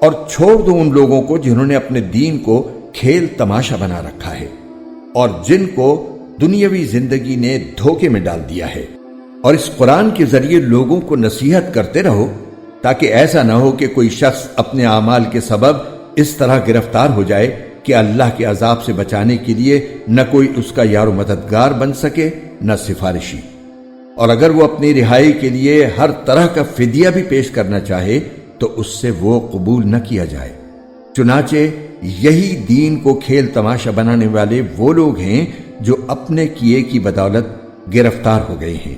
اور چھوڑ دو ان لوگوں کو جنہوں نے اپنے دین کو کھیل تماشا بنا رکھا ہے اور جن کو دنیاوی زندگی نے دھوکے میں ڈال دیا ہے، اور اس قرآن کے ذریعے لوگوں کو نصیحت کرتے رہو تاکہ ایسا نہ ہو کہ کوئی شخص اپنے اعمال کے سبب اس طرح گرفتار ہو جائے کہ اللہ کے عذاب سے بچانے کے لیے نہ کوئی اس کا یار و مددگار بن سکے نہ سفارشی، اور اگر وہ اپنی رہائی کے لیے ہر طرح کا فدیہ بھی پیش کرنا چاہے تو اس سے وہ قبول نہ کیا جائے۔ چنانچہ یہی دین کو کھیل تماشا بنانے والے وہ لوگ ہیں جو اپنے کیے کی بدولت گرفتار ہو گئے ہیں۔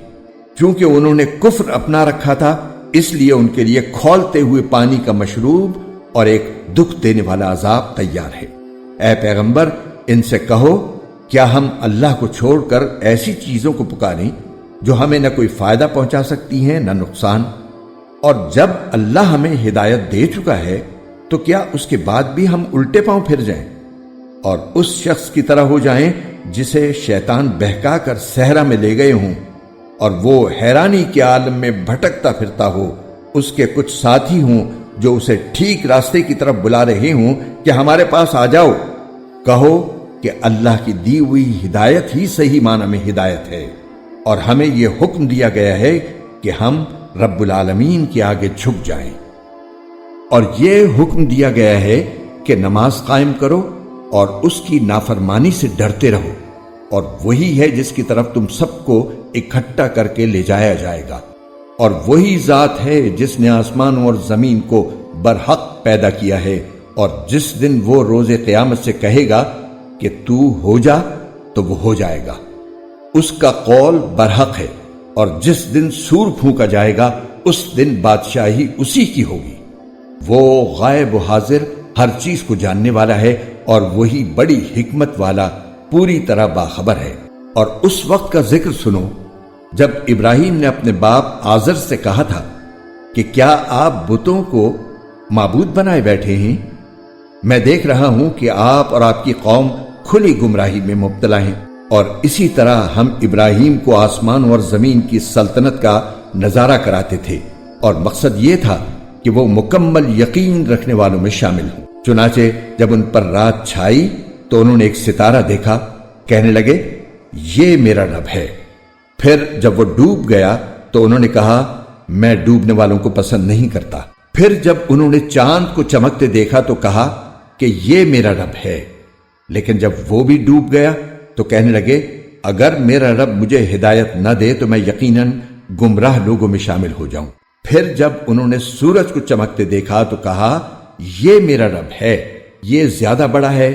چونکہ انہوں نے کفر اپنا رکھا تھا، اس لیے ان کے لیے کھولتے ہوئے پانی کا مشروب اور ایک دکھ دینے والا عذاب تیار ہے۔ اے پیغمبر، ان سے کہو، کیا ہم اللہ کو چھوڑ کر ایسی چیزوں کو پکاریں جو ہمیں نہ کوئی فائدہ پہنچا سکتی ہیں نہ نقصان؟ اور جب اللہ ہمیں ہدایت دے چکا ہے تو کیا اس کے بعد بھی ہم الٹے پاؤں پھر جائیں اور اس شخص کی طرح ہو جائیں جسے شیطان بہکا کر صحرا میں لے گئے ہوں اور وہ حیرانی کے عالم میں بھٹکتا پھرتا ہو، اس کے کچھ ساتھی ہوں جو اسے ٹھیک راستے کی طرف بلا رہے ہوں کہ ہمارے پاس آ جاؤ؟ کہو کہ اللہ کی دی ہوئی ہدایت ہی صحیح معنی میں ہدایت ہے، اور ہمیں یہ حکم دیا گیا ہے کہ ہم رب العالمین کے آگے جھک جائیں، اور یہ حکم دیا گیا ہے کہ نماز قائم کرو اور اس کی نافرمانی سے ڈرتے رہو، اور وہی ہے جس کی طرف تم سب کو اکٹھا کر کے لے جایا جائے گا، اور وہی ذات ہے جس نے آسمانوں اور زمین کو برحق پیدا کیا ہے، اور جس دن وہ روز قیامت سے کہے گا کہ تو ہو جا تو وہ ہو جائے گا، اس کا قول برحق ہے، اور جس دن سور پھونکا جائے گا اس دن بادشاہی اسی کی ہوگی۔ وہ غائب و حاضر ہر چیز کو جاننے والا ہے، اور وہی بڑی حکمت والا پوری طرح باخبر ہے۔ اور اس وقت کا ذکر سنو جب ابراہیم نے اپنے باپ آزر سے کہا تھا کہ کیا آپ بتوں کو معبود بنائے بیٹھے ہیں؟ میں دیکھ رہا ہوں کہ آپ اور آپ کی قوم کھلی گمراہی میں مبتلا ہیں۔ اور اسی طرح ہم ابراہیم کو آسمان اور زمین کی سلطنت کا نظارہ کراتے تھے، اور مقصد یہ تھا کہ وہ مکمل یقین رکھنے والوں میں شامل ہوں۔ چنانچہ جب ان پر رات چھائی تو انہوں نے ایک ستارہ دیکھا، کہنے لگے یہ میرا رب ہے۔ پھر جب وہ ڈوب گیا تو انہوں نے کہا میں ڈوبنے والوں کو پسند نہیں کرتا۔ پھر جب انہوں نے چاند کو چمکتے دیکھا تو کہا کہ یہ میرا رب ہے، لیکن جب وہ بھی ڈوب گیا تو کہنے لگے اگر میرا رب مجھے ہدایت نہ دے تو میں یقیناً گمراہ لوگوں میں شامل ہو جاؤں۔ پھر جب انہوں نے سورج کو چمکتے دیکھا تو کہا یہ میرا رب ہے، یہ زیادہ بڑا ہے۔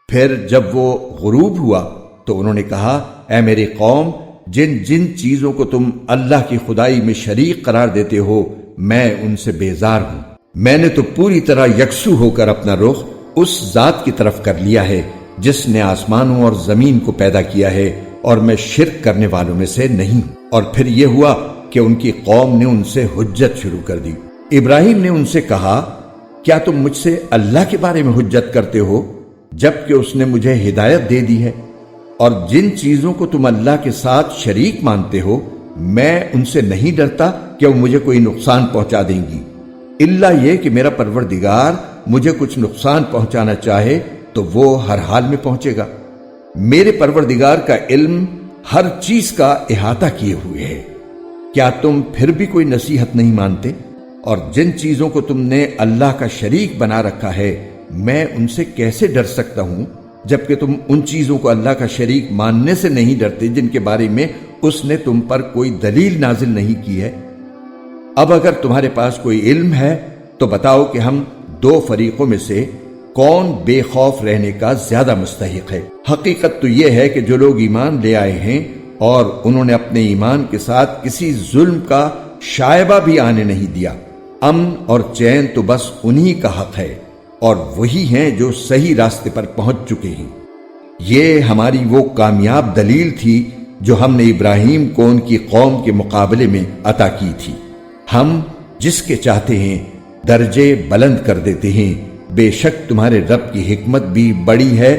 پھر جب وہ غروب ہوا تو انہوں نے کہا اے میری قوم، جن جن چیزوں کو تم اللہ کی خدائی میں شریک قرار دیتے ہو میں ان سے بیزار ہوں۔ میں نے تو پوری طرح یکسو ہو کر اپنا رخ اس ذات کی طرف کر لیا ہے جس نے آسمانوں اور زمین کو پیدا کیا ہے، اور میں شرک کرنے والوں میں سے نہیں۔ اور پھر یہ ہوا کہ ان کی قوم نے ان سے حجت شروع کر دی۔ ابراہیم نے ان سے کہا کیا تم مجھ سے اللہ کے بارے میں حجت کرتے ہو جبکہ اس نے مجھے ہدایت دے دی ہے؟ اور جن چیزوں کو تم اللہ کے ساتھ شریک مانتے ہو میں ان سے نہیں ڈرتا کہ وہ مجھے کوئی نقصان پہنچا دیں گی، الا یہ کہ میرا پروردگار مجھے کچھ نقصان پہنچانا چاہے تو وہ ہر حال میں پہنچے گا۔ میرے پروردگار کا علم ہر چیز کا احاطہ کیے ہوئے ہے۔ کیا تم پھر بھی کوئی نصیحت نہیں مانتے؟ اور جن چیزوں کو تم نے اللہ کا شریک بنا رکھا ہے میں ان سے کیسے ڈر سکتا ہوں جبکہ تم ان چیزوں کو اللہ کا شریک ماننے سے نہیں ڈرتے جن کے بارے میں اس نے تم پر کوئی دلیل نازل نہیں کی ہے۔ اب اگر تمہارے پاس کوئی علم ہے تو بتاؤ کہ ہم دو فریقوں میں سے کون بے خوف رہنے کا زیادہ مستحق ہے۔ حقیقت تو یہ ہے کہ جو لوگ ایمان لے آئے ہیں اور انہوں نے اپنے ایمان کے ساتھ کسی ظلم کا شائبہ بھی آنے نہیں دیا، امن اور چین تو بس انہی کا حق ہے، اور وہی ہیں جو صحیح راستے پر پہنچ چکے ہیں۔ یہ ہماری وہ کامیاب دلیل تھی جو ہم نے ابراہیم کو ان کی قوم کے مقابلے میں عطا کی تھی۔ ہم جس کے چاہتے ہیں درجے بلند کر دیتے ہیں، بے شک تمہارے رب کی حکمت بھی بڑی ہے،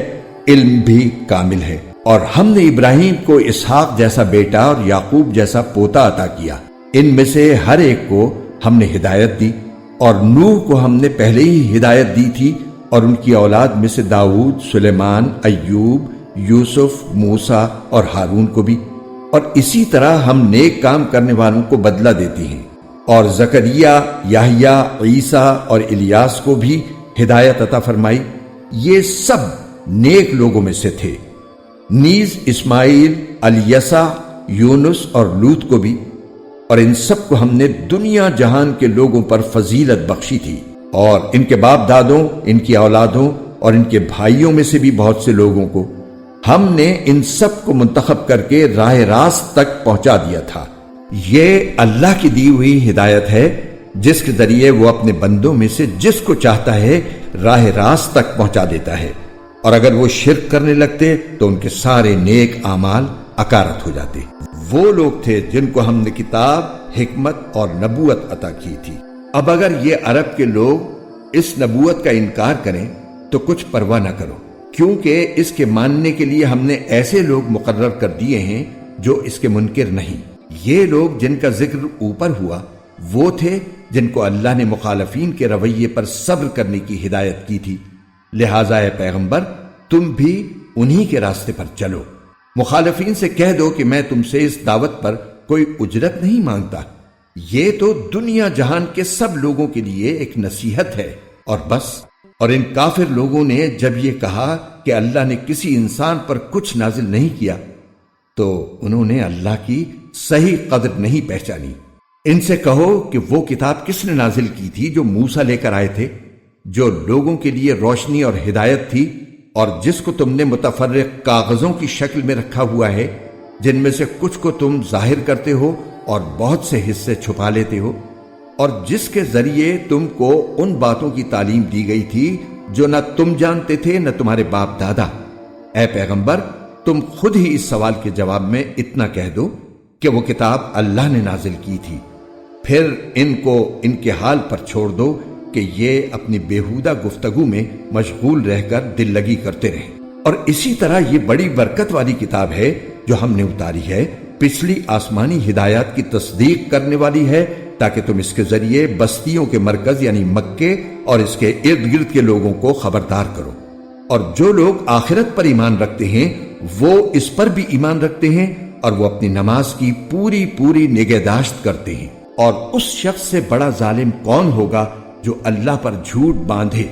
علم بھی کامل ہے۔ اور ہم نے ابراہیم کو اسحاق جیسا بیٹا اور یعقوب جیسا پوتا عطا کیا، ان میں سے ہر ایک کو ہم نے ہدایت دی، اور نوح کو ہم نے پہلے ہی ہدایت دی تھی اور ان کی اولاد میں سے داؤد، سلیمان، ایوب، یوسف، موسیٰ اور ہارون کو بھی، اور اسی طرح ہم نیک کام کرنے والوں کو بدلہ دیتے ہیں۔ اور زکریا، یحییٰ، عیسیٰ اور الیاس کو بھی ہدایت عطا فرمائی، یہ سب نیک لوگوں میں سے تھے۔ نیز اسماعیل، الیسع، یونس اور لوط کو بھی، اور ان سب کو ہم نے دنیا جہان کے لوگوں پر فضیلت بخشی تھی، اور ان کے باپ دادوں، ان کی اولادوں اور ان کے بھائیوں میں سے بھی بہت سے لوگوں کو ہم نے ان سب کو منتخب کر کے راہ راست تک پہنچا دیا تھا۔ یہ اللہ کی دی ہوئی ہدایت ہے جس کے ذریعے وہ اپنے بندوں میں سے جس کو چاہتا ہے راہ راست تک پہنچا دیتا ہے، اور اگر وہ شرک کرنے لگتے تو ان کے سارے نیک اعمال اکارت ہو جاتے۔ وہ لوگ تھے جن کو ہم نے کتاب، حکمت اور نبوت عطا کی تھی۔ اب اگر یہ عرب کے لوگ اس نبوت کا انکار کریں تو کچھ پرواہ نہ کرو، کیونکہ اس کے ماننے کے لیے ہم نے ایسے لوگ مقرر کر دیے ہیں جو اس کے منکر نہیں۔ یہ لوگ جن کا ذکر اوپر ہوا وہ تھے جن کو اللہ نے مخالفین کے رویے پر صبر کرنے کی ہدایت کی تھی، لہٰذا اے پیغمبر تم بھی انہی کے راستے پر چلو۔ مخالفین سے کہہ دو کہ میں تم سے اس دعوت پر کوئی اجرت نہیں مانگتا، یہ تو دنیا جہان کے سب لوگوں کے لیے ایک نصیحت ہے اور بس۔ اور ان کافر لوگوں نے جب یہ کہا کہ اللہ نے کسی انسان پر کچھ نازل نہیں کیا تو انہوں نے اللہ کی صحیح قدر نہیں پہچانی۔ ان سے کہو کہ وہ کتاب کس نے نازل کی تھی جو موسیٰ لے کر آئے تھے، جو لوگوں کے لیے روشنی اور ہدایت تھی، اور جس کو تم نے متفرق کاغذوں کی شکل میں رکھا ہوا ہے، جن میں سے کچھ کو تم ظاہر کرتے ہو اور بہت سے حصے چھپا لیتے ہو، اور جس کے ذریعے تم کو ان باتوں کی تعلیم دی گئی تھی جو نہ تم جانتے تھے نہ تمہارے باپ دادا۔ اے پیغمبر تم خود ہی اس سوال کے جواب میں اتنا کہہ دو کہ وہ کتاب اللہ نے نازل کی تھی، پھر ان کو ان کے حال پر چھوڑ دو کہ یہ اپنی بیہودہ گفتگو میں مشغول رہ کر دل لگی کرتے رہیں۔ اور اسی طرح یہ بڑی برکت والی کتاب ہے جو ہم نے اتاری ہے، پچھلی آسمانی ہدایات کی تصدیق کرنے والی ہے، تاکہ تم اس کے ذریعے بستیوں کے مرکز یعنی مکے اور اس کے ارد گرد کے لوگوں کو خبردار کرو۔ اور جو لوگ آخرت پر ایمان رکھتے ہیں وہ اس پر بھی ایمان رکھتے ہیں، اور وہ اپنی نماز کی پوری پوری نگہداشت کرتے ہیں۔ اور اس شخص سے بڑا ظالم کون ہوگا جو اللہ پر جھوٹ باندھے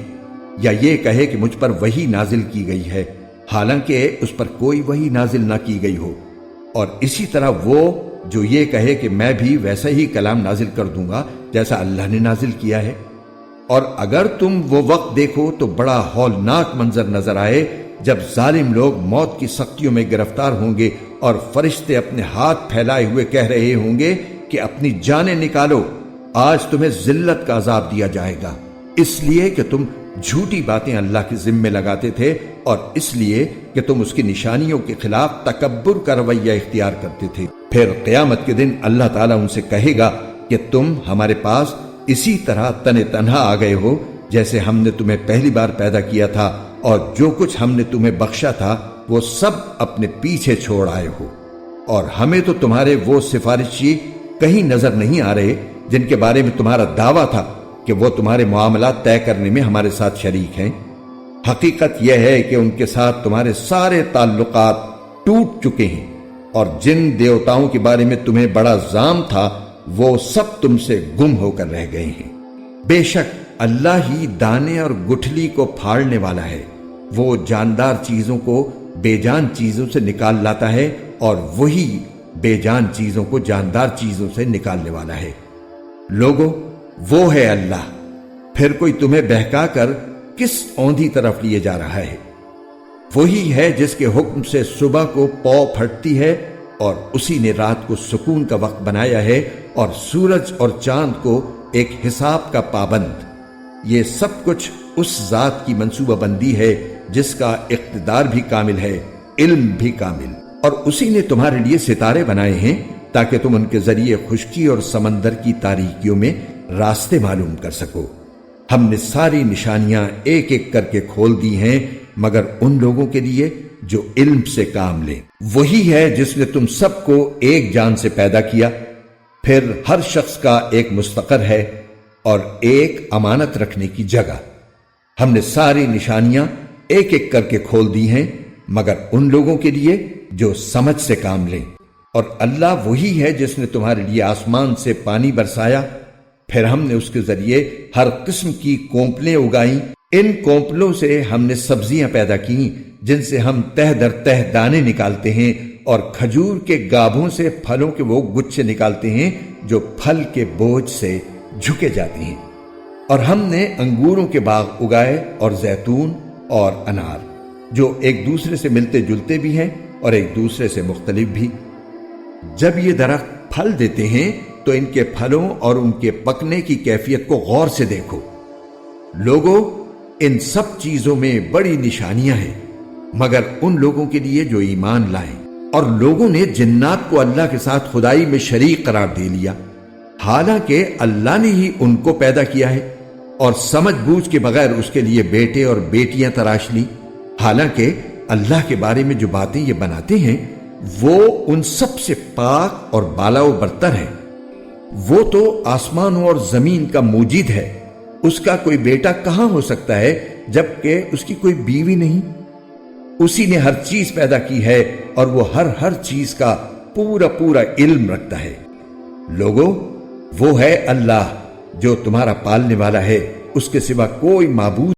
یا یہ کہے کہ مجھ پر وحی نازل کی گئی ہے، حالانکہ اس پر کوئی وحی نازل نہ کی گئی ہو، اور اسی طرح وہ جو یہ کہے کہ میں بھی ویسا ہی کلام نازل کر دوں گا جیسا اللہ نے نازل کیا ہے۔ اور اگر تم وہ وقت دیکھو تو بڑا ہولناک منظر نظر آئے جب ظالم لوگ موت کی سختیوں میں گرفتار ہوں گے اور فرشتے اپنے ہاتھ پھیلائے ہوئے کہہ رہے ہوں گے کہ اپنی جانیں نکالو، آج تمہیں ذلت کا عذاب دیا جائے گا، اس لیے کہ تم جھوٹی باتیں اللہ کے ذمے لگاتے تھے، اور اس لیے کہ تم اس کی نشانیوں کے خلاف تکبر کا رویہ اختیار کرتے تھے۔ پھر قیامت کے دن اللہ تعالیٰ ان سے کہے گا کہ تم ہمارے پاس اسی طرح تن تنہا آ گئے ہو جیسے ہم نے تمہیں پہلی بار پیدا کیا تھا، اور جو کچھ ہم نے تمہیں بخشا تھا وہ سب اپنے پیچھے چھوڑ آئے ہو، اور ہمیں تو تمہارے وہ سفارشی کہیں نظر نہیں آ رہے جن کے بارے میں تمہارا دعویٰ تھا کہ وہ تمہارے معاملات طے کرنے میں ہمارے ساتھ شریک ہیں۔ حقیقت یہ ہے کہ ان کے ساتھ تمہارے سارے تعلقات ٹوٹ چکے ہیں، اور جن دیوتاؤں کے بارے میں تمہیں بڑا زام تھا وہ سب تم سے گم ہو کر رہ گئے ہیں۔ بے شک اللہ ہی دانے اور گٹھلی کو پھاڑنے والا ہے، وہ جاندار چیزوں کو بے جان چیزوں سے نکال لاتا ہے، اور وہی بے جان چیزوں کو جاندار چیزوں سے نکالنے والا ہے۔ لوگوں، وہ ہے اللہ، پھر کوئی تمہیں بہکا کر کس اوندھی طرف لیے جا رہا ہے؟ وہی ہے جس کے حکم سے صبح کو پو پھٹتی ہے، اور اسی نے رات کو سکون کا وقت بنایا ہے، اور سورج اور چاند کو ایک حساب کا پابند۔ یہ سب کچھ اس ذات کی منصوبہ بندی ہے جس کا اقتدار بھی کامل ہے، علم بھی کامل۔ اور اسی نے تمہارے لیے ستارے بنائے ہیں تاکہ تم ان کے ذریعے خشکی اور سمندر کی تاریکیوں میں راستے معلوم کر سکو۔ ہم نے ساری نشانیاں ایک ایک کر کے کھول دی ہیں مگر ان لوگوں کے لیے جو علم سے کام لیں۔ وہی ہے جس نے تم سب کو ایک جان سے پیدا کیا، پھر ہر شخص کا ایک مستقر ہے، اور ایک امانت رکھنے کی جگہ۔ ہم نے ساری نشانیاں ایک ایک کر کے کھول دی ہیں مگر ان لوگوں کے لیے جو سمجھ سے کام لیں۔ اور اللہ وہی ہے جس نے تمہارے لیے آسمان سے پانی برسایا، پھر ہم نے اس کے ذریعے ہر قسم کی کونپلیں اگائیں۔ ان کونپلوں سے ہم نے سبزیاں پیدا کی جن سے ہم تہ در تہ دانے نکالتے ہیں، اور کھجور کے گابھوں سے پھلوں کے وہ گچھے نکالتے ہیں جو پھل کے بوجھ سے جھکے جاتی ہیں۔ اور ہم نے انگوروں کے باغ اگائے اور زیتون اور انار، جو ایک دوسرے سے ملتے جلتے بھی ہیں اور ایک دوسرے سے مختلف بھی۔ جب یہ درخت پھل دیتے ہیں تو ان کے پھلوں اور ان کے پکنے کی کیفیت کو غور سے دیکھو۔ لوگوں، ان سب چیزوں میں بڑی نشانیاں ہیں مگر ان لوگوں کے لیے جو ایمان لائیں۔ اور لوگوں نے جنات کو اللہ کے ساتھ خدائی میں شریک قرار دے لیا، حالانکہ اللہ نے ہی ان کو پیدا کیا ہے، اور سمجھ بوجھ کے بغیر اس کے لیے بیٹے اور بیٹیاں تراش لی، حالانکہ اللہ کے بارے میں جو باتیں یہ بناتے ہیں وہ ان سب سے پاک اور بالا و برتر ہے۔ وہ تو آسمانوں اور زمین کا موجد ہے، اس کا کوئی بیٹا کہاں ہو سکتا ہے جبکہ اس کی کوئی بیوی نہیں؟ اسی نے ہر چیز پیدا کی ہے اور وہ ہر چیز کا پورا علم رکھتا ہے۔ لوگوں، وہ ہے اللہ جو تمہارا پالنے والا ہے، اس کے سوا کوئی معبود